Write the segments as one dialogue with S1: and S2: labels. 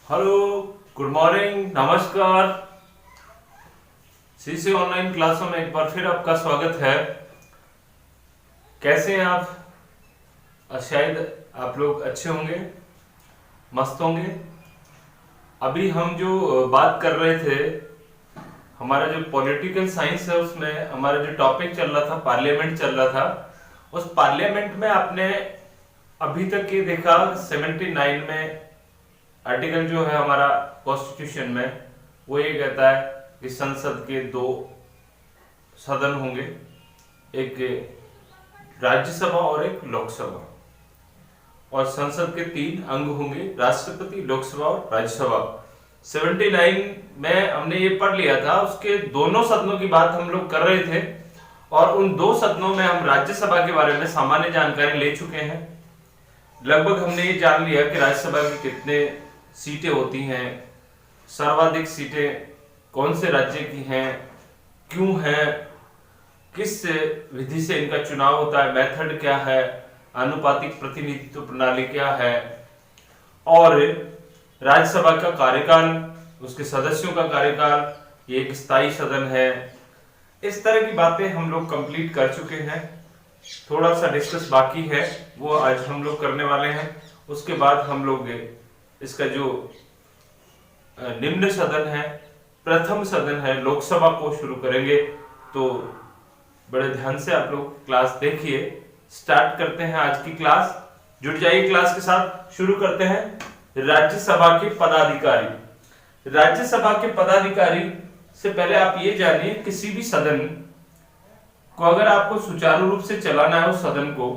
S1: Hello, good morning, नमस्कार। CC online क्लासों में एक बार फिर आपका स्वागत है। कैसे हैं आप? शायद आप लोग अच्छे होंगे, मस्त होंगे। अभी हम जो बात कर रहे थे, हमारा जो पॉलिटिकल साइंस है उसमें हमारा जो टॉपिक चल रहा था, पार्लियामेंट चल रहा था। उस पार्लियामेंट में आपने अभी तक ये देखा 79 में आर्टिकल जो है हमारा कॉन्स्टिट्यूशन में, वो ये कहता है कि संसद के दो सदन होंगे, एक राज्यसभा और एक लोकसभा, और संसद के 3 अंग होंगे, राष्ट्रपति, लोकसभा और राज्यसभा। 79 में हमने ये पढ़ लिया था, उसके दोनों सदनों की बात हम लोग कर रहे थे, और उन 2 सदनों में हम राज्यसभा के बारे में सामान्य जानकारी ले चुके हैं। लगभग हमने ये जान लिया कि राज्यसभा में कितने सीटें होती हैं, सर्वाधिक सीटें कौन से राज्य की हैं, क्यों हैं, किस विधि से इनका चुनाव होता है, मेथड क्या है, आनुपातिक प्रतिनिधित्व प्रणाली क्या है, और राज्यसभा का कार्यकाल, उसके सदस्यों का कार्यकाल, ये एक स्थायी सदन है। इस तरह की बातें हम लोग कंप्लीट कर चुके हैं। थोड़ा सा डिस्कस बाकी है, वो आज हम लोग करने वाले हैं। उसके बाद हम लोग इसका जो निम्न सदन है, प्रथम सदन है, लोकसभा को शुरू करेंगे। तो बड़े ध्यान से आप लोग क्लास देखिए। स्टार्ट करते हैं आज की क्लास। जुड़ जाइए क्लास के साथ। शुरू करते हैं राज्यसभा के पदाधिकारी। राज्यसभा के पदाधिकारी से पहले आप ये जानिए, किसी भी सदन को अगर आपको सुचारू रूप से चलाना है उस सदन को,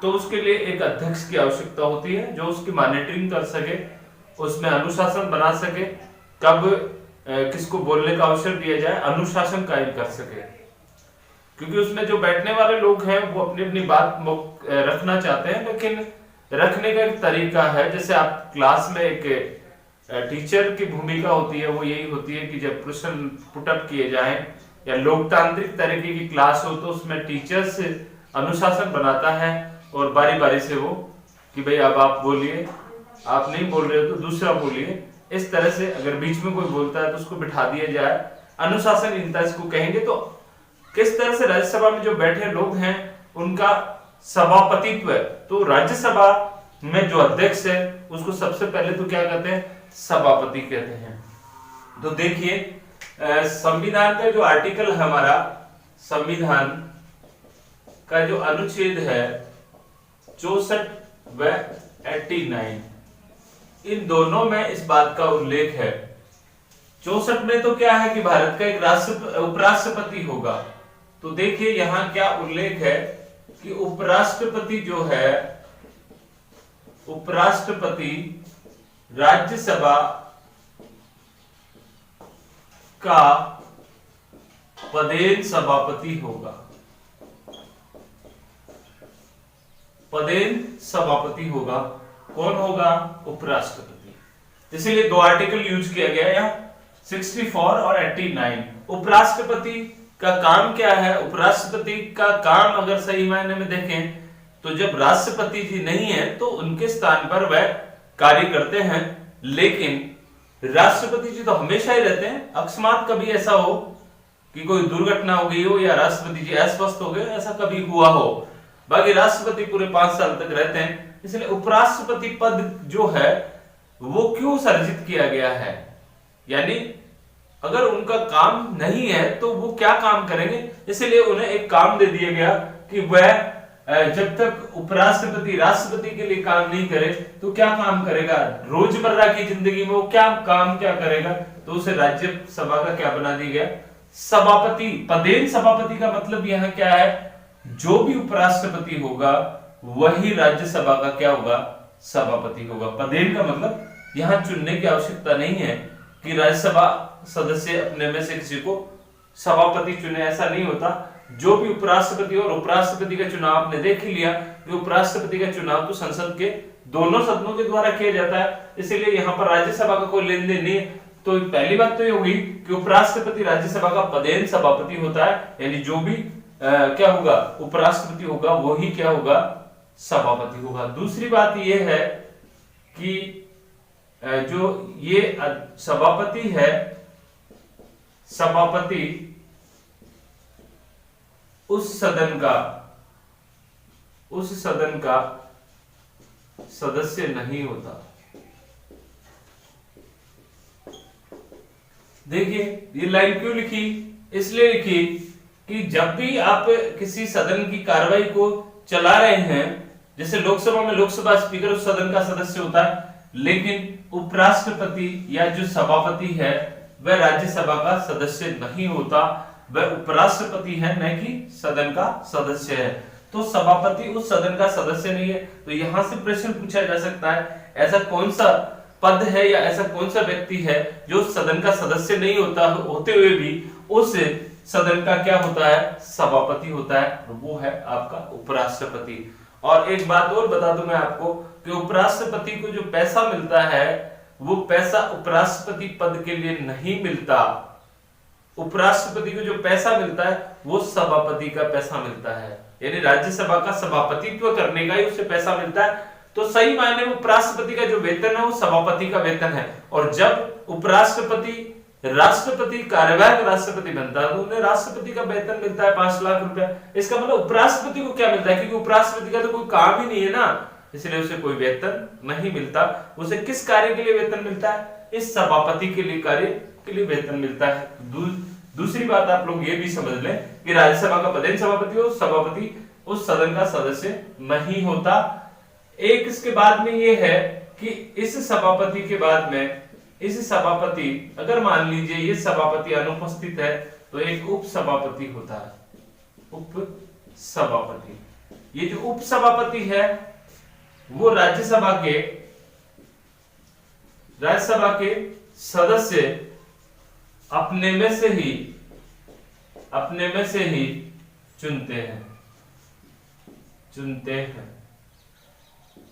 S1: तो उसके लिए एक अध्यक्ष की आवश्यकता होती है, जो उसकी मॉनिटरिंग कर सके, उसमें अनुशासन बना सके, कब किसको बोलने का अवसर दिया जाए, अनुशासन कायम कर सके। क्योंकि उसमें जो बैठने वाले लोग हैं वो अपनी अपनी बात रखना चाहते हैं, लेकिन रखने का एक तरीका है। जैसे आप क्लास में एक टीचर की भूमिका होती है, वो यही होती है कि जब प्रश्न पुटअप किए जाएं या लोकतांत्रिक तरीके की क्लास हो, तो उसमें टीचर्स अनुशासन बनाता है और बारी बारी से वो कि भाई अब आप बोलिए, आप नहीं बोल रहे हो तो दूसरा बोलिए। इस तरह से अगर बीच में कोई बोलता है तो उसको बिठा दिया जाए, अनुशासनहीनता इसको कहेंगे। तो किस तरह से राज्यसभा में जो बैठे लोग हैं उनका सभापतित्व है। तो राज्यसभा में जो अध्यक्ष है उसको सबसे पहले तो क्या कहते हैं, सभापति कहते हैं। तो देखिए संविधान का जो आर्टिकल है हमारा, संविधान का जो अनुच्छेद है 64 व 89, इन दोनों में इस बात का उल्लेख है। 64 में तो क्या है कि भारत का एक उपराष्ट्रपति होगा। तो देखिए यहां क्या उल्लेख है कि उपराष्ट्रपति जो है, उपराष्ट्रपति राज्यसभा का पदेन सभापति होगा। पदेन सभापति होगा। कौन होगा? उपराष्ट्रपति। इसीलिए 2 आर्टिकल यूज किया गया यहाँ 64 और 89। उपराष्ट्रपति का काम क्या है? उपराष्ट्रपति का काम अगर सही मायने में देखें तो जब राष्ट्रपति जी नहीं है तो उनके स्थान पर वह कार्य करते हैं, लेकिन राष्ट्रपति जी तो हमेशा ही रहते हैं। अकस्मात कभी ऐसा हो कि कोई दुर्घटना हो गई हो या राष्ट्रपति जी अस्वस्थ हो गए, ऐसा कभी हुआ हो, बाकी राष्ट्रपति पूरे 5 साल तक रहते हैं। इसलिए उपराष्ट्रपति पद जो है वो क्यों सर्जित किया गया है, यानी अगर उनका काम नहीं है तो वो क्या काम करेंगे, इसलिए उन्हें एक काम दे दिया गया कि वह जब तक उपराष्ट्रपति राष्ट्रपति के लिए काम नहीं करे तो क्या काम करेगा, रोजमर्रा की जिंदगी में वो क्या करेगा, तो उसे राज्यसभा का क्या बना दिया गया, सभापति। पदेन सभापति का मतलब यहाँ क्या है, जो भी उपराष्ट्रपति होगा वही राज्यसभा का क्या होगा, सभापति होगा। पदेन का मतलब यहाँ चुनने की आवश्यकता नहीं है कि राज्यसभा सदस्य अपने में से किसी को सभापति चुने, ऐसा नहीं होता। जो भी उपराष्ट्रपति, और उपराष्ट्रपति का चुनाव आपने देख ही लिया कि उपराष्ट्रपति का चुनाव तो संसद के दोनों सदनों के द्वारा किया जाता है, इसीलिए यहाँ पर राज्यसभा का कोई लेन देन नहीं है। तो पहली बात तो ये होगी कि उपराष्ट्रपति राज्यसभा का पदेन सभापति होता है, यानी जो भी क्या होगा, उपराष्ट्रपति होगा वही क्या होगा, सभापति होगा। दूसरी बात यह है कि जो ये सभापति है, सभापति उस सदन का सदस्य नहीं होता। देखिए ये लाइन क्यों लिखी, इसलिए लिखी कि जब भी आप किसी सदन की कार्रवाई को चला रहे हैं, जैसे लोकसभा में लोकसभा स्पीकर उस सदन का सदस्य होता है, लेकिन उपराष्ट्रपति या जो सभापति है वह राज्यसभा का सदस्य नहीं होता, वह उपराष्ट्रपति है, न कि सदन का सदस्य है। तो सभापति उस सदन का सदस्य नहीं है। तो यहां से प्रश्न पूछा जा सकता है, ऐसा कौन सा पद है या ऐसा कौन सा व्यक्ति है जो सदन का सदस्य नहीं होता होते हुए भी उस सदन का क्या होता है, सभापति होता है, और वो है आपका उपराष्ट्रपति। और एक बात और बता दूं मैं आपको कि उपराष्ट्रपति को जो पैसा मिलता है वो पैसा उपराष्ट्रपति पद के लिए नहीं मिलता। उपराष्ट्रपति को जो पैसा मिलता है वो सभापति का पैसा मिलता है, यानी राज्यसभा का सभापतित्व करने का ही उसे पैसा मिलता है। तो सही मायने में उपराष्ट्रपति का जो वेतन है वो सभापति का वेतन है। और जब उपराष्ट्रपति राष्ट्रपति कार्यवाहक राष्ट्रपति बनता है तो उन्हें राष्ट्रपति का वेतन मिलता है 5 लाख रुपया। इसका मतलब उपराष्ट्रपति को क्या मिलता है, क्योंकि उपराष्ट्रपति का तो कोई काम ही नहीं है ना, इसलिए उसे कोई वेतन नहीं मिलता। उसे किस कार्य के लिए वेतन मिलता है, इस सभापति के लिए कार्य के लिए वेतन मिलता है। दूसरी बात आप लोग ये भी समझ लें कि राज्यसभा का पदेन सभापति हो, सभापति उस सदन का सदस्य नहीं होता। एक इसके बाद में ये है कि इस सभापति के बाद में इस सभापति, अगर मान लीजिए ये सभापति अनुपस्थित है तो एक उप सभापति होता है। उप सभापति, ये जो उप सभापति है वो राज्यसभा के सदस्य अपने में से ही चुनते हैं,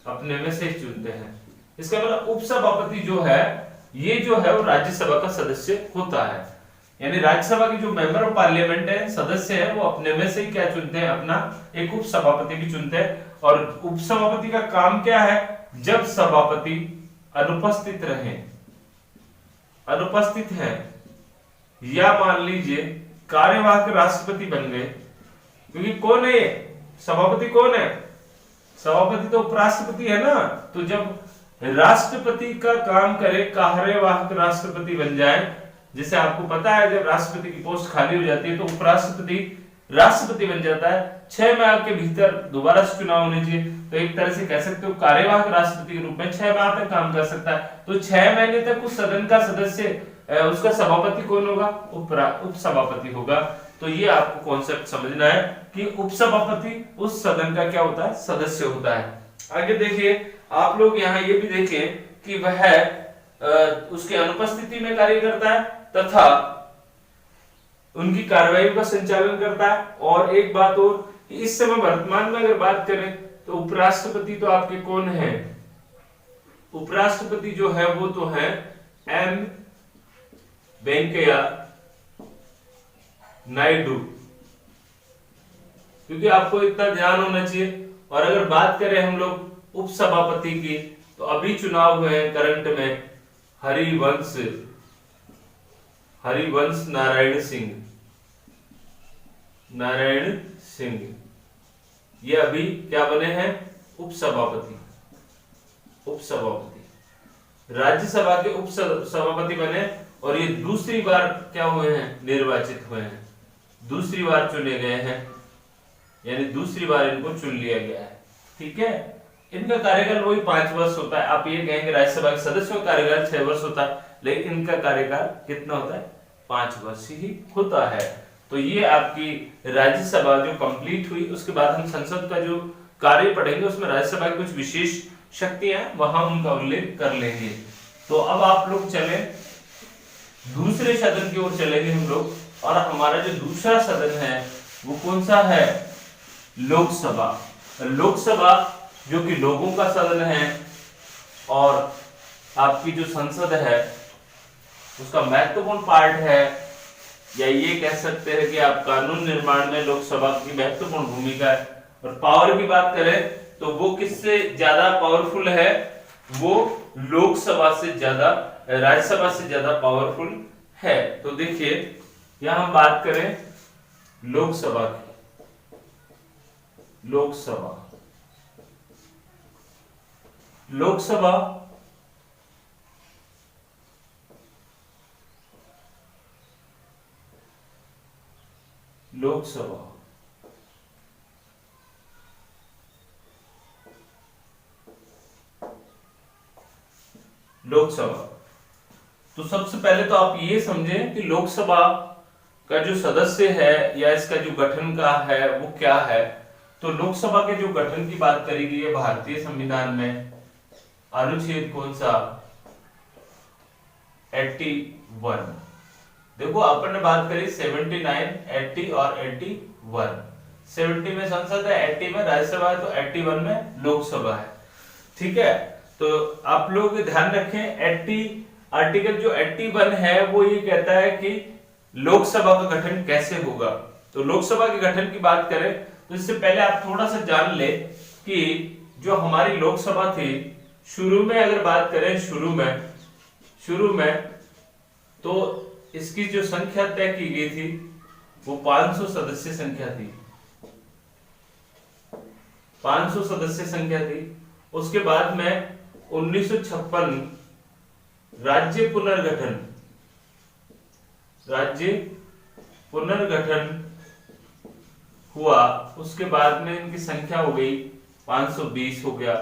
S1: अपने में से ही चुनते हैं। इसका मतलब उप सभापति जो है ये जो है वो राज्यसभा का सदस्य होता है, यानी राज्यसभा के जो मेंबर ऑफ पार्लियामेंट है, सदस्य है, वो अपने में से ही क्या चुनते हैं, अपना एक उप सभापति भी चुनते हैं। और उप सभापति का काम क्या है, जब सभापति अनुपस्थित है या मान लीजिए कार्यवाहक राष्ट्रपति बन गए, क्योंकि कौन है सभापति, कौन है सभापति, तो उपराष्ट्रपति है ना। तो जब राष्ट्रपति का काम करे, कार्यवाहक राष्ट्रपति बन जाए, जैसे आपको पता है जब राष्ट्रपति की पोस्ट खाली हो जाती है तो उपराष्ट्रपति राष्ट्रपति बन जाता है, 6 माह के भीतर दोबारा चुनाव होने चाहिए। तो एक तरह से कह सकते हो कार्यवाहक राष्ट्रपति के रूप में 6 माह तक काम कर सकता है। तो 6 महीने तक उस सदन का सदस्य, उसका सभापति कौन होगा, उप सभापति होगा। तो ये आपको कॉन्सेप्ट समझना है कि उप सभापति उस सदन का क्या होता है, सदस्य होता है। आगे देखिए आप लोग यहाँ ये भी देखें कि वह उसके अनुपस्थिति में कार्य करता है तथा उनकी कार्रवाई का संचालन करता है। और एक बात और कि इस समय वर्तमान में अगर बात करें तो उपराष्ट्रपति तो आपके कौन है, उपराष्ट्रपति जो है वो तो है एम वेंकैया नायडू, क्योंकि आपको इतना ध्यान होना चाहिए। और अगर बात करें हम लोग उप सभापति की तो अभी चुनाव हुए हैं करंट में हरिवंश नारायण सिंह, ये अभी क्या बने हैं, उप सभापति। राज्यसभा के उप सभापति बने और ये दूसरी बार क्या हुए हैं, निर्वाचित हुए हैं, दूसरी बार चुने गए हैं, यानी दूसरी बार इनको चुन लिया गया है। ठीक है, इनका कार्यकाल वही 5 वर्ष होता है। आप ये कहेंगे राज्यसभा के सदस्यों का कार्यकाल 6 वर्ष होता है, लेकिन इनका कार्यकाल कितना होता है, 5 वर्ष ही होता है। तो ये आपकी राज्यसभा जो कंप्लीट हुई, उसके बाद हम संसद का जो कार्य पढ़ेंगे उसमें राज्यसभा की कुछ विशेष शक्तियां वहां उनका उल्लेख कर लेंगे। तो अब आप लोग चले दूसरे सदन की ओर चलेंगे हम लोग, और हमारा जो दूसरा सदन है वो कौन सा है, लोकसभा। लोकसभा जो कि लोगों का सदन है और आपकी जो संसद है उसका महत्वपूर्ण पार्ट है, या ये कह सकते हैं कि आप कानून निर्माण में लोकसभा की महत्वपूर्ण भूमिका है। और पावर की बात करें तो वो किससे ज्यादा पावरफुल है, वो लोकसभा से ज्यादा, राज्यसभा से ज्यादा पावरफुल है। तो देखिए यहां हम बात करें लोकसभा की, लोकसभा लोकसभा लोकसभा लोकसभा तो सबसे पहले तो आप ये समझें कि लोकसभा का जो सदस्य है या इसका जो गठन का है वो क्या है। तो लोकसभा के जो गठन की बात करी गई है भारतीय संविधान में, अनुच्छेद कौन सा, 81। देखो अपन ने बात करी 79, 80 और 81। 70 में संसद है, 80 में राज्यसभा है, तो 81 में लोकसभा है। ठीक है, तो आप लोग ध्यान रखें 80 आर्टिकल जो 81 है वो ये कहता है कि लोकसभा का गठन कैसे होगा। तो लोकसभा के गठन की बात करें तो इससे पहले आप थोड़ा सा जान ले कि जो हमारी लोकसभा थी शुरू में, अगर बात करें शुरू में तो इसकी जो संख्या तय की गई थी वो 500 सदस्य संख्या थी, 500 सदस्य संख्या थी। उसके बाद में 1956 राज्य पुनर्गठन हुआ। उसके बाद में इनकी संख्या हो गई 520 हो गया,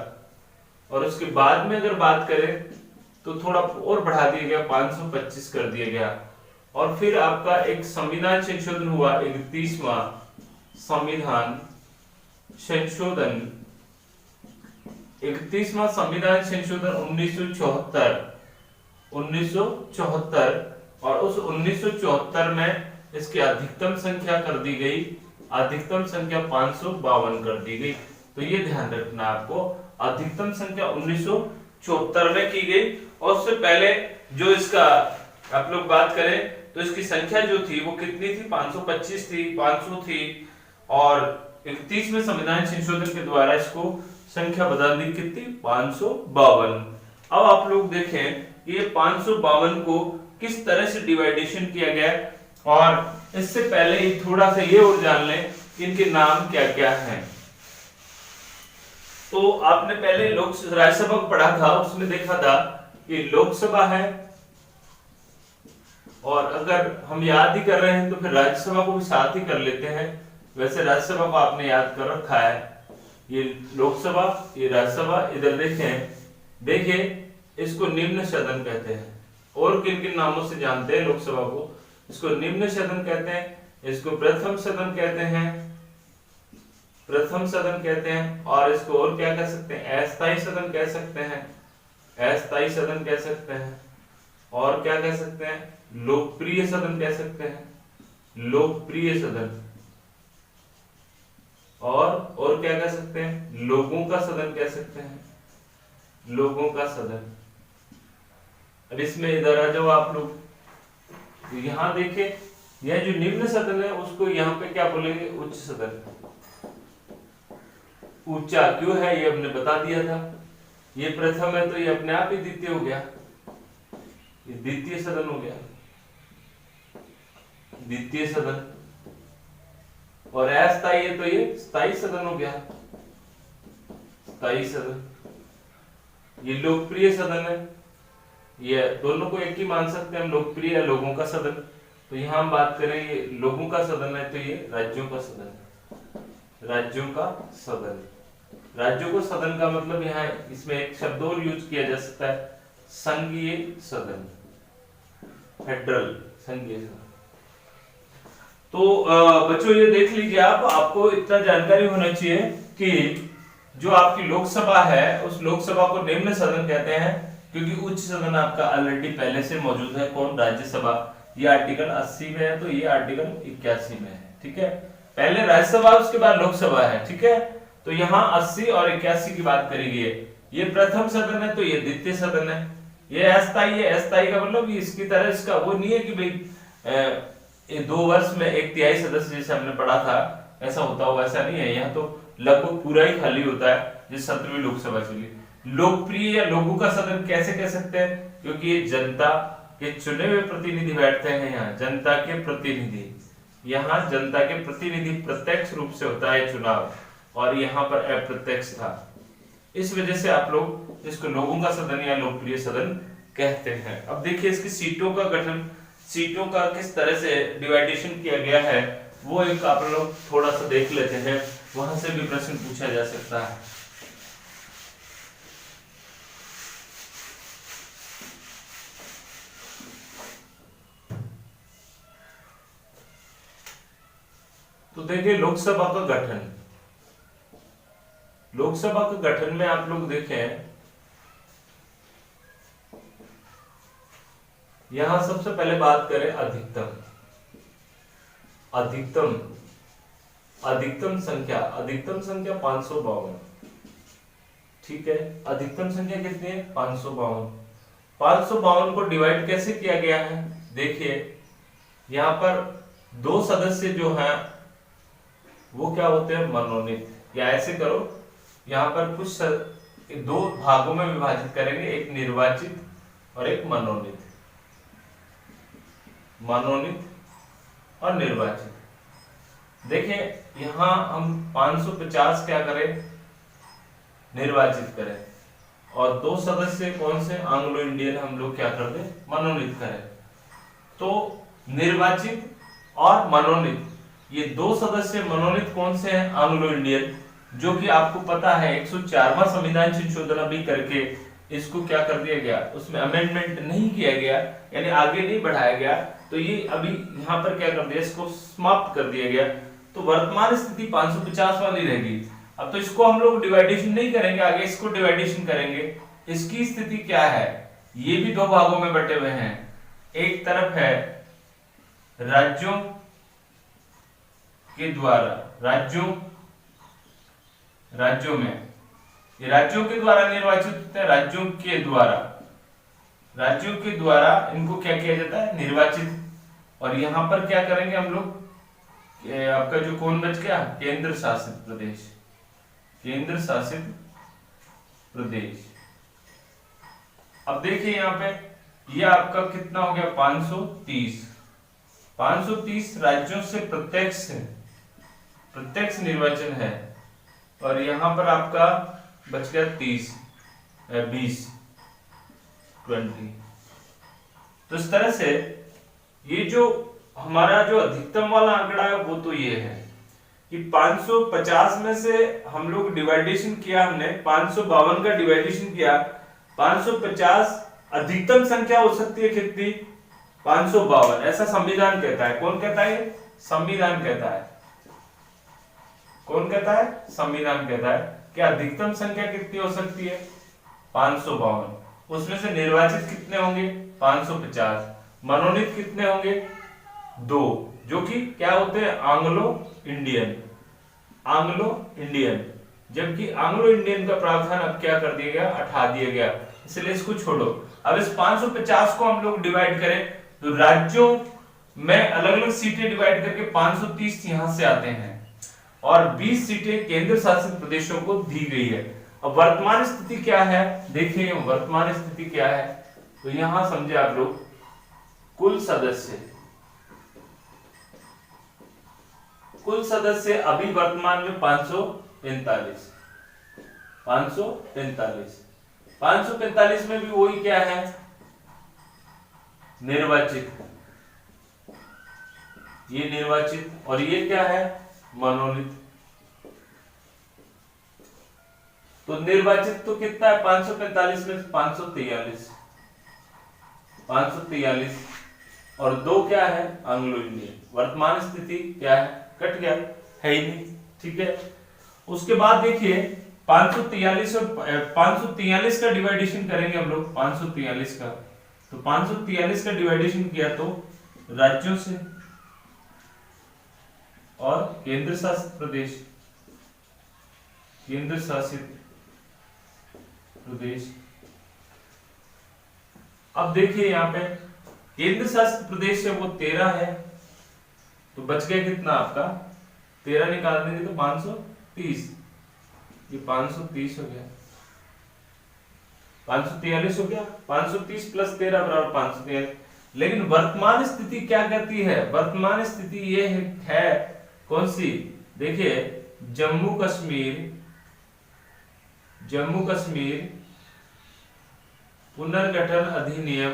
S1: और उसके बाद में अगर बात करें तो थोड़ा और बढ़ा दिया गया, 525 कर दिया गया। और फिर आपका एक संविधान संशोधन हुआ, 31वां संविधान संशोधन, 31वां संविधान संशोधन 1974। और उस 1974 में इसकी अधिकतम संख्या कर दी गई, अधिकतम संख्या 552 कर दी गई। तो ये ध्यान रखना आपको, अधिकतम संख्या 1974 में की गई। और उससे पहले जो इसका आप लोग बात करें तो इसकी संख्या जो थी वो कितनी थी, 525 थी, 500 थी, और 31 में संविधान संशोधन के द्वारा इसको संख्या बदल दी कितनी, 552। अब आप लोग देखें ये 552 को किस तरह से डिवाइडेशन किया गया, और इससे पहले थोड़ा सा ये और जान लें कि इनके नाम क्या क्या हैं। तो आपने पहले राज्यसभा को पढ़ा था, उसमें देखा था कि लोकसभा है, और अगर हम याद ही कर रहे हैं तो फिर राज्यसभा को भी साथ ही कर लेते हैं। वैसे राज्यसभा को आपने याद कर रखा है, ये लोकसभा, ये राज्यसभा। इधर देखिए इसको निम्न सदन कहते हैं, और किन किन नामों से जानते हैं लोकसभा को। इसको निम्न सदन कहते हैं, इसको प्रथम सदन कहते हैं, प्रथम सदन कहते हैं, और इसको और क्या कह सकते हैं, अस्थायी सदन कह सकते हैं, अस्थायी सदन कह सकते हैं, और क्या कह सकते हैं, लोकप्रिय सदन कह सकते हैं, लोकप्रिय सदन, और क्या कह सकते हैं, लोगों का सदन कह सकते हैं, लोगों का सदन। अब इसमें इधर आ जाओ आप लोग, यहां देखिए यह जो निम्न सदन है उसको यहाँ पे क्या बोलेंगे, उच्च सदन। ऊंचा क्यों है ये हमने बता दिया था, ये प्रथम है तो ये अपने आप ही द्वितीय हो गया, ये द्वितीय सदन हो गया, द्वितीय सदन। और अस्थायी है तो ये स्थायी सदन हो गया, स्थायी सदन। ये लोकप्रिय सदन है, ये दोनों को एक ही मान सकते हैं हम, लोकप्रिय है लोगों का सदन। तो यहाँ हम बात करें ये लोगों का सदन है तो ये राज्यों का सदन है, राज्यों का सदन। राज्यों को सदन का मतलब यहाँ इसमें एक शब्द और यूज किया जा सकता है, संघीय सदन, फेडरल, संघीय सदन। तो बच्चों ये देख लीजिए आपको इतना जानकारी होना चाहिए कि जो आपकी लोकसभा है उस लोकसभा को निम्न सदन कहते हैं, क्योंकि उच्च सदन आपका ऑलरेडी पहले से मौजूद है, कौन, राज्यसभा। ये आर्टिकल 80 में है तो ये आर्टिकल 81 में है, ठीक है। पहले राज्यसभा उसके बाद लोकसभा है, ठीक है। तो यहाँ 80 और 81 की बात करी गई है। ये प्रथम सदन है तो ये द्वितीय सदन है। ये अस्थायी है, अस्थायी का मतलब इसकी तरह इसका वो नहीं है कि भाई 2 वर्ष में 1/3 सदस्य जैसे हमने पढ़ा था ऐसा होता हो, ऐसा नहीं है। यहाँ तो लगभग पूरा ही खाली होता है जिस 17वीं लोकसभा चली। लोकप्रिय या लोगों का सदन कैसे कह सकते हैं, क्योंकि ये जनता के चुने हुए प्रतिनिधि बैठते हैं यहाँ, जनता के प्रतिनिधि। यहाँ जनता के प्रतिनिधि प्रत्यक्ष रूप से होता है चुनाव, और यहाँ पर अप्रत्यक्ष था। इस वजह से आप लोग इसको लोगों का सदन या लोकप्रिय सदन कहते हैं। अब देखिए इसकी सीटों का गठन, सीटों का किस तरह से डिवाइडेशन किया गया है, वो एक आप लोग थोड़ा सा देख लेते हैं, वहां से भी प्रश्न पूछा जा सकता है। तो देखिए लोकसभा का गठन, लोकसभा के गठन में आप लोग देखें, यहां सबसे पहले बात करें अधिकतम, अधिकतम अधिकतम संख्या, अधिकतम संख्या 552। ठीक है, अधिकतम संख्या कितनी है? 552। 552 को डिवाइड कैसे किया गया है? देखिए यहां पर दो सदस्य जो हैं वो क्या होते हैं? मनोनीत। या ऐसे करो, यहां पर कुछ दो भागों में विभाजित करेंगे, एक निर्वाचित और एक मनोनीत, मनोनीत और निर्वाचित। देखिए यहां हम 550 क्या करें? निर्वाचित करें, और दो सदस्य कौन से? एंग्लो इंडियन हम लोग क्या कर दें? मनोनीत करें। तो निर्वाचित और मनोनीत, ये दो सदस्य मनोनीत कौन से हैं? एंग्लो इंडियन, जो कि आपको पता है 104वां संविधान संशोधन अभी करके इसको क्या कर दिया गया? उसमें अमेंडमेंट नहीं किया गया, यानी आगे नहीं बढ़ाया गया, तो ये अभी यहाँ पर क्या कर दिया? इसको समाप्त कर दिया गया। तो वर्तमान स्थिति 550 वाली रहेगी। अब तो इसको हम लोग डिवाइडेशन नहीं करेंगे, आगे इसको डिवाइडेशन करेंगे। इसकी स्थिति क्या है? ये भी दो भागों में बटे हुए हैं, एक तरफ है राज्यों के द्वारा, राज्यों में, ये राज्यों के द्वारा निर्वाचित होते हैं, राज्यों के द्वारा इनको क्या किया जाता है? निर्वाचित। और यहां पर क्या करेंगे हम लोग? आपका जो कौन बच गया? केंद्र शासित प्रदेश, केंद्र शासित प्रदेश। अब देखिए यहाँ पे ये आपका कितना हो गया? 530। 530 राज्यों से प्रत्यक्ष निर्वाचन है, और यहां पर आपका बच गया 20। तो इस तरह से ये जो हमारा जो अधिकतम वाला आंकड़ा है वो तो ये है कि 550 में से हम लोग डिवाइडेशन किया, हमने 552 का डिवाइडेशन किया। 550 अधिकतम संख्या हो सकती है कितनी? 552। ऐसा संविधान कहता है। कौन कहता है? संविधान कहता है। कौन कहता है? संविधान कहता है कि अधिकतम संख्या कितनी हो सकती है? 552। उसमें से निर्वाचित कितने होंगे? 550। मनोनीत कितने होंगे? 2, जो कि क्या होते हैं? एंग्लो इंडियन, जबकि एंग्लो इंडियन का प्रावधान अब क्या कर दिया गया? हटा दिया गया, इसलिए इसको छोड़ो। अब इस 550 को हम लोग डिवाइड करें तो राज्यों में अलग अलग सीटें डिवाइड करके 530 यहां से आते हैं, और 20 सीटें केंद्र शासित प्रदेशों को दी गई है। अब वर्तमान स्थिति क्या है? देखिए वर्तमान स्थिति क्या है, तो यहां समझे आप लोग, कुल सदस्य अभी वर्तमान में 545। 545 में भी वही क्या है? निर्वाचित, ये निर्वाचित, और ये क्या है? मनोनीत। तो निर्वाचित तो कितना है? 545 में 543, और 2 क्या है? Anglo Indian. वर्तमान स्थिति क्या है? कट गया, है ही नहीं। ठीक है, उसके बाद देखिए 543 और 543 का डिवाइडेशन करेंगे हम लोग। 543 का, तो 543 का डिवाइडेशन किया तो राज्यों से और केंद्र शासित प्रदेश। अब देखिए यहाँ पे केंद्र शासित प्रदेश है वो 13 है, तो बच गया कितना आपका? 13 निकाल देंगे तो 530, ये 530 हो गया। 543 हो गया, 530 प्लस 13 बराबर 543। लेकिन वर्तमान स्थिति क्या कहती है? वर्तमान स्थिति ये है कौन सी? देखिए जम्मू कश्मीर पुनर्गठन अधिनियम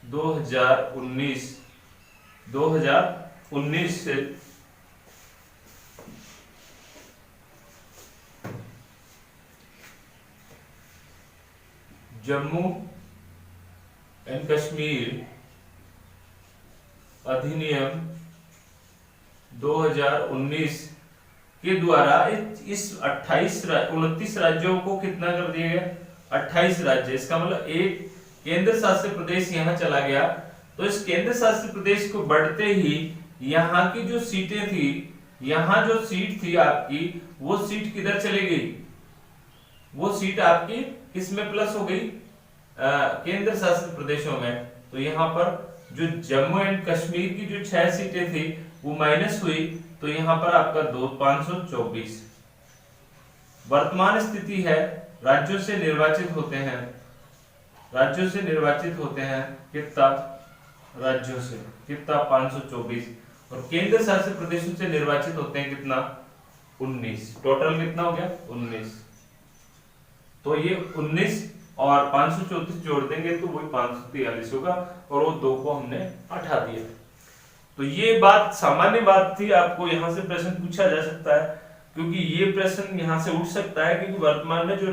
S1: 2019 से जम्मू एंड कश्मीर अधिनियम 2019 के द्वारा इस 29 राज्यों को कितना कर दिया गया? 28 राज्य। इसका मतलब एक केंद्र शासित प्रदेश यहाँ चला गया। तो इस केंद्र शासित प्रदेश को बढ़ते ही यहाँ की जो सीटें थी, यहाँ जो सीट थी आपकी, वो सीट किधर चली गई? वो सीट आपकी किसमें प्लस हो गई? केंद्र शासित प्रदेशों में। तो यहाँ पर जो जम्मू एंड कश्मीर की जो 6 सीटें थी वो माइनस हुई, तो यहाँ पर आपका 524। वर्तमान स्थिति है राज्यों से निर्वाचित होते हैं कितना? राज्यों से कितना? 524। और केंद्र शासित प्रदेशों से निर्वाचित होते हैं कितना? 19। टोटल कितना हो गया? 19। तो ये 19 और 534 जोड़ देंगे तो वही 543 होगा, और वो 2 को हमने हटा दिया। तो ये बात सामान्य बात थी, आपको यहाँ से प्रश्न पूछा जा सकता है, क्योंकि ये प्रश्न यहाँ से उठ सकता है, क्योंकि वर्तमान में जो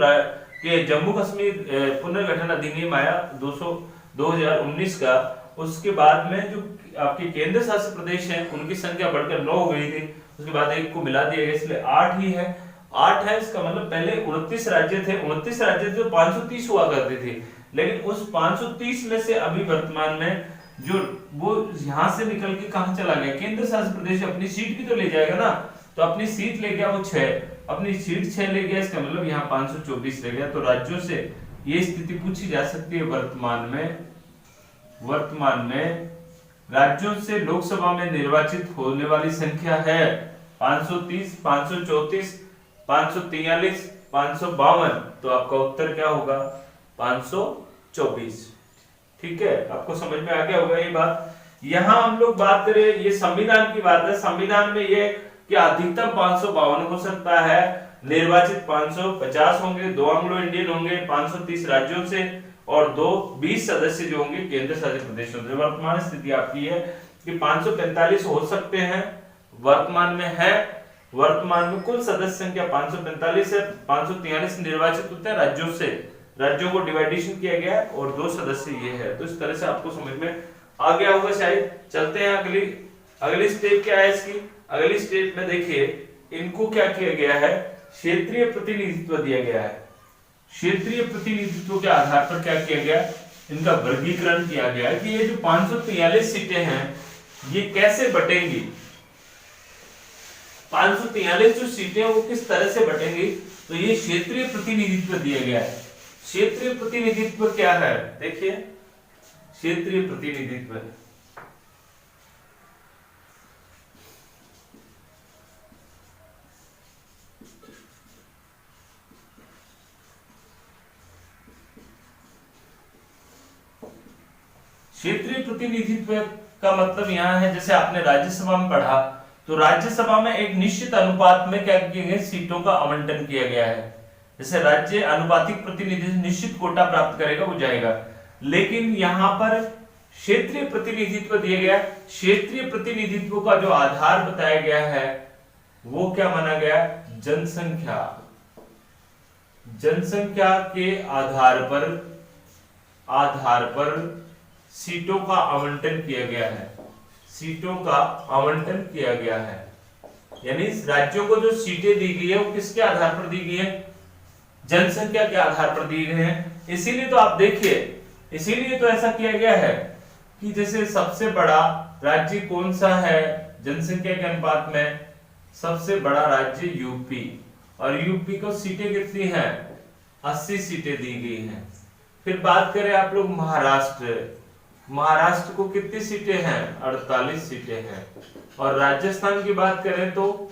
S1: के जम्मू कश्मीर पुनर्गठन अधिनियम आया 2019 का, उसके बाद में जो आपके केंद्र शासित प्रदेश हैं उनकी संख्या बढ़कर 9 हो गई थी, उसके बाद 1 को मिला दिया गया, इसलिए 8 ही है। 8 है, इसका मतलब पहले 29 राज्य थे, 29 राज्य जो 530 हुआ करते थे, लेकिन उस 530 में से अभी वर्तमान में जो वो यहाँ से निकल के कहां चला गया? केंद्र शासित प्रदेश अपनी सीट भी तो ले जाएगा ना, तो अपनी सीट ले गया वो 6, अपनी सीट 6 ले गया, इसका मतलब यहाँ 524 ले गया। तो राज्यों से ये स्थिति पूछी जा सकती है वर्तमान में राज्यों से लोकसभा में निर्वाचित होने वाली संख्या है 530, 534, 543, 552। तो आपका उत्तर क्या होगा? 524। ठीक है, आपको समझ में आ गया होगा ये बात। यहाँ हम लोग बात करें, ये संविधान की बात है। संविधान में ये कि अधिकतम 552 हो सकता है, निर्वाचित 550 होंगे, 2 एंग्लो इंडियन होंगे 530 राज्यों से, और 20 सदस्य जो होंगे केंद्र शासित प्रदेशों से। वर्तमान स्थिति आपकी है कि 545 हो सकते हैं, वर्तमान में कुल सदस्य संख्या 545 है, 543 निर्वाचित होते हैं राज्यों से, राज्यों को डिवाइडेशन किया गया है, और 2 सदस्य ये है। तो इस तरह से आपको समझ में आ गया होगा शायद। चलते हैं अगली स्टेप क्या है इसकी। अगली स्टेप में देखिए इनको क्या किया गया है, क्षेत्रीय प्रतिनिधित्व दिया गया है। क्षेत्रीय प्रतिनिधित्व के आधार पर क्या किया गया, इनका वर्गीकरण किया गया है कि ये जो 543 सीटें हैं ये कैसे बटेंगी। 543 जो सीटें वो किस तरह से बटेंगी, तो ये क्षेत्रीय प्रतिनिधित्व दिया गया है। क्षेत्रीय प्रतिनिधित्व क्या है, देखिए क्षेत्रीय प्रतिनिधित्व क्षेत्रीय प्रतिनिधित्व का मतलब यहाँ है, जैसे आपने राज्यसभा में पढ़ा, तो राज्यसभा में एक निश्चित अनुपात में क्या किए गए, सीटों का आवंटन किया गया है। जैसे राज्य अनुपातिक प्रतिनिधित्व निश्चित कोटा प्राप्त करेगा वो जाएगा, लेकिन यहाँ पर क्षेत्रीय प्रतिनिधित्व दिया गया। क्षेत्रीय प्रतिनिधित्व का जो आधार बताया गया है वो क्या माना गया, जनसंख्या। जनसंख्या के आधार पर सीटों का आवंटन किया गया है। सीटों का आवंटन किया गया है, यानी राज्यों को जो सीटें दी गई है वो किसके आधार पर दी गई है, जनसंख्या के आधार पर दी गई है। इसीलिए तो आप देखिए, इसीलिए तो ऐसा किया गया है कि जैसे सबसे बड़ा राज्य कौन सा है जनसंख्या के अनुपात में, सबसे बड़ा राज्य यूपी, और यूपी को सीटें कितनी हैं, 80 सीटें दी गई हैं। फिर बात करें आप लोग महाराष्ट्र को कितनी सीटें हैं, 48 सीटें हैं। और राजस्थान की बात करें तो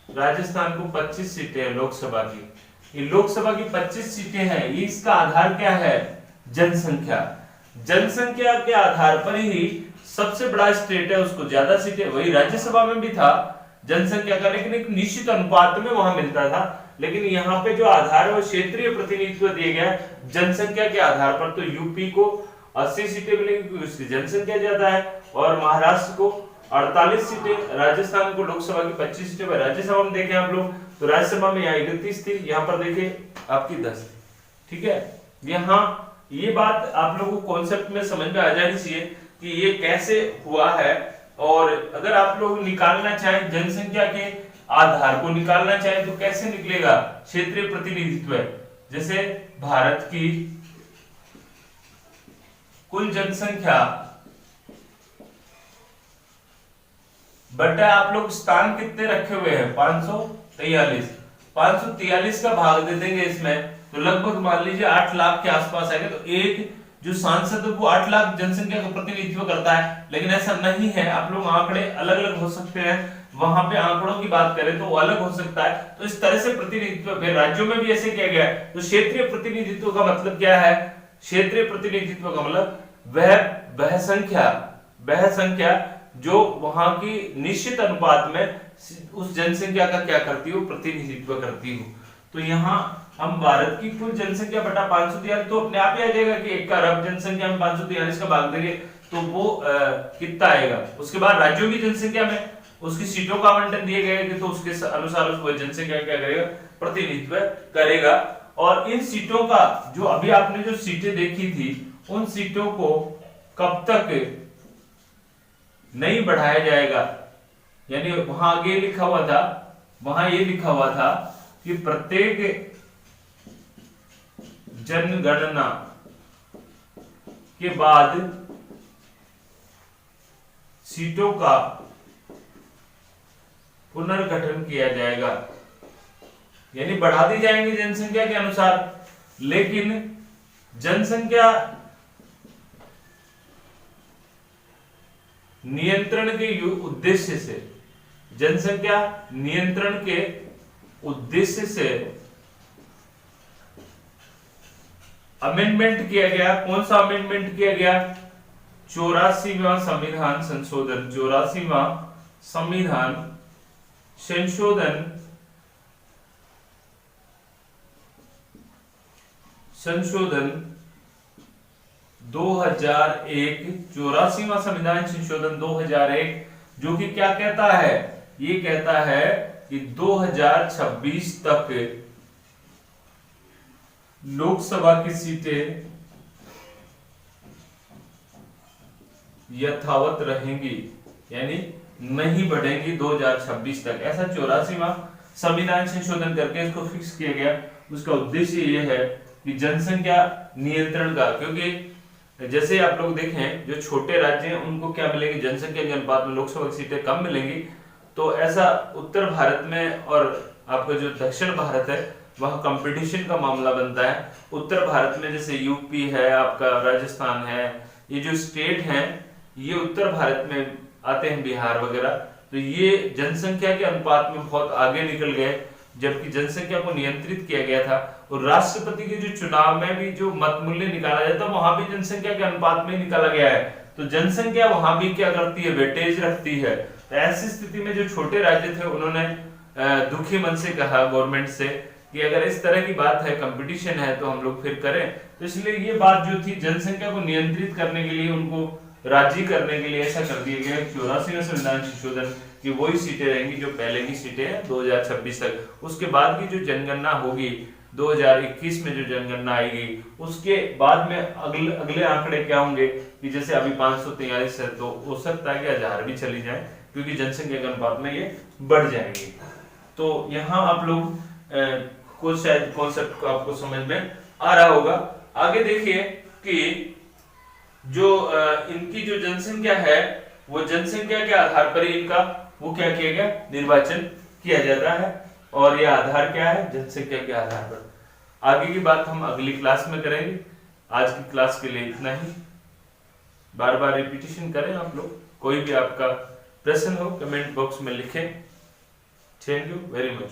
S1: राजस्थान को 25 सीटें हैं लोकसभा की। ये लोकसभा की 25 सीटें हैं, इसका आधार क्या है? जनसंख्या। जनसंख्या के आधार पर ही सबसे बड़ा स्टेट है उसको ज्यादा सीटें, वही राज्यसभा में भी था जनसंख्या का, लेकिन एक निश्चित अनुपात में वहां मिलता था। लेकिन यहाँ पे जो आधार है वो क्षेत्रीय प्रतिनिधित्व दिया गया जनसंख्या के आधार पर। तो यूपी को 80 सीटें मिलेंगी क्योंकि उसकी जनसंख्या ज्यादा है, और महाराष्ट्र को 48 सीटें, राजस्थान को लोकसभा की 25 सीटें। राज्यसभा में देखें आप लोग तो राज्यसभा में यहाँ 31 थी, यहाँ पर देखें आपकी 10। ठीक है, यहाँ ये बात आप लोगों को कॉन्सेप्ट में समझ में आ जानी चाहिए कि ये कैसे हुआ है। और अगर आप लोग निकालना चाहें जनसंख्या के आधार को निकालना चाहें तो कैसे निकलेगा? क्षेत्रीय प्रतिनिधित्व। जैसे भारत की कुल जनसंख्या बटा आप लोग स्थान कितने रखे हुए हैं? 543। 543 का भाग दे देंगे इसमें तो लगभग मान लीजिए 8 लाख के आसपास आएगा। तो एक जो सांसद वो 8 लाख जनसंख्या का प्रतिनिधित्व करता है, लेकिन ऐसा नहीं है। आप लोग आंकड़े अलग अलग हो सकते हैं, वहां पे आंकड़ों की बात करें तो वो अलग हो सकता है। तो इस तरह से प्रतिनिधित्व फिर राज्यों में भी ऐसे किया गया है। तो क्षेत्रीय प्रतिनिधित्व का मतलब क्या है? क्षेत्रीय प्रतिनिधित्व का मतलब वह संख्या जो वहां की निश्चित अनुपात में उस जनसंख्या का क्या करती हो? प्रतिनिधित्व करती हो। तो यहाँ हम भारत की कुल जनसंख्या बटा 543 तो अपने आप ही आ जाएगा कि 1 अरब जनसंख्या में 543 का भाग देंगे तो वो कितना आएगा। उसके बाद राज्यों की जनसंख्या में उसकी सीटों का आवंटन दिए गए तो उसके अनुसार वो जनसंख्या क्या करेगा? प्रतिनिधित्व करेगा। और इन सीटों का जो अभी आपने जो सीटें देखी थी उन सीटों को कब तक नहीं बढ़ाया जाएगा, यानी वहां आगे लिखा हुआ था, वहां ये लिखा हुआ था कि प्रत्येक जनगणना के बाद सीटों का पुनर्गठन किया जाएगा, यानी बढ़ा दी जाएंगी जनसंख्या के अनुसार। लेकिन जनसंख्या नियंत्रण के उद्देश्य से, जनसंख्या नियंत्रण के उद्देश्य से अमेंडमेंट किया गया। कौन सा अमेंडमेंट किया गया? 84वां संविधान संशोधन। 84वां संविधान संशोधन 2001। 84वां संविधान संशोधन 2001 जो कि क्या कहता है? ये कहता है कि 2026 तक लोकसभा की सीटें यथावत रहेंगी, यानी नहीं बढ़ेंगी 2026 तक। ऐसा 84वां संविधान संशोधन करके इसको फिक्स किया गया। उसका उद्देश्य ये है कि जनसंख्या नियंत्रण का, क्योंकि जैसे आप लोग देखें जो छोटे राज्य हैं उनको क्या मिलेगी? जनसंख्या के अनुपात में लोकसभा की सीटें कम मिलेंगी। तो ऐसा उत्तर भारत में और आपका जो दक्षिण भारत है वह कंपटीशन का मामला बनता है। उत्तर भारत में जैसे यूपी है, आपका राजस्थान है, ये जो स्टेट हैं ये उत्तर भारत में आते हैं, बिहार वगैरह। तो ये जनसंख्या के अनुपात में बहुत आगे निकल गए, जबकि जनसंख्या को नियंत्रित किया गया था। और राष्ट्रपति के जो चुनाव में भी जो मत मूल्य निकाला जाता है वहां भी जनसंख्या के अनुपात में निकाला गया है। तो जनसंख्या वहां भी क्या करती है? वेटेज रखती है। तो ऐसी स्थिति में जो छोटे राज्य थे उन्होंने दुखी मन से कहा गवर्नमेंट से कि अगर इस तरह की बात है, कंपटीशन है, तो हम लोग फिर करें। तो इसलिए ये बात जो थी जनसंख्या को नियंत्रित करने के लिए, उनको राजी करने के लिए ऐसा कर दिया गया 84वां संविधान संशोधन कि वही सीटें रहेंगी जो पहले की सीटें हैं 2026 तक। उसके बाद की जो जनगणना होगी 2021 में जो जनगणना आएगी उसके बाद में अगले आंकड़े क्या होंगे कि जैसे अभी 543 है तो हो सकता है कि 1000 भी चली जाए, क्योंकि जनसंख्या के अनुपात में ये बढ़ जाएंगे। तो यहाँ आप लोग कुछ शायद कॉन्सेप्ट को आपको समझ में आ रहा होगा। आगे देखिए कि जो इनकी जो जनसंख्या है वो जनसंख्या के आधार पर ही इनका वो क्या किया गया? निर्वाचन किया जाता है। और ये आधार क्या है? जनसंख्या के आधार पर। आगे की बात हम अगली क्लास में करेंगे। आज की क्लास के लिए इतना ही। बार बार रिपीटिशन करें आप लोग। कोई भी आपका प्रश्न हो कमेंट बॉक्स में लिखें। Thank you very much.